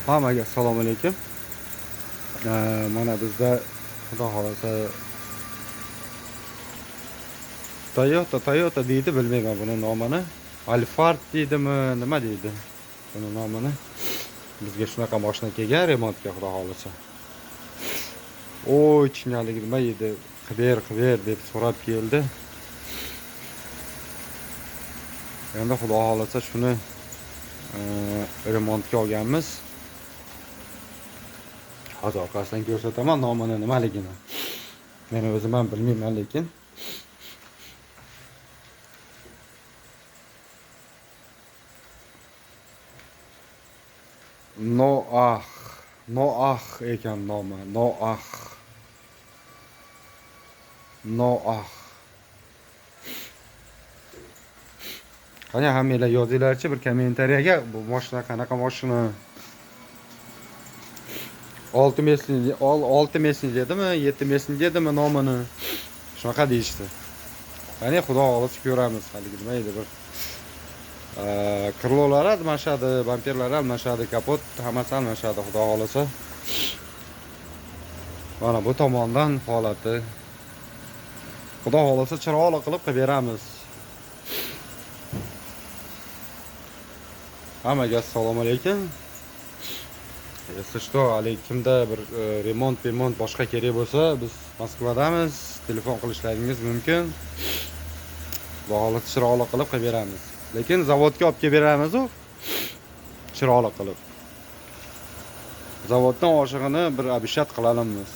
Hammaga assalomu alaykum. Mana bizda xudo xolasa Toyota deydi, bilmayman buni nomini. Alphard deydimi, nima deydi buni nomini. Bizga shunaqa mashina kelgan remontga xudo xolasa. Oy, chinaligi nima edi? Qiber deb so'rab keldi. Endi xudo xolasa shuni remontga olganmiz. Hozir orqasidan ko'rsataman nomini nimaligini. Men o'zim ham bilmayman lekin. Noah ekan nomi. Noah. Qani hammanglar yozinglarchi bir kommentariyaga, bu mashina qanaqa mashina? 6 messenjedimi, 7 messenjedimi nomini? Shunaqa deyishdi. Qani xudo xolasa ko'ramiz. Haligi nima edi bir krlolar almashadi, bamperlar almashadi, kapot hammasi almashadi xudo xolasa. Mana bu tomondan holati. Xudo xolasa chiroyli qilib beramiz. Hammaga assalomu alaykum. Если что, kimda bir remont boshqa kerak bo'lsa, biz Moskvadamiz. Telefon qilishlaringiz mumkin. Xudo xolasa chiroyli qilib beramiz. Lekin zavodga olib kelib beramiz u. Chiroyli qilib. Zavoddan oshig'ini bir abishat qilalimiz.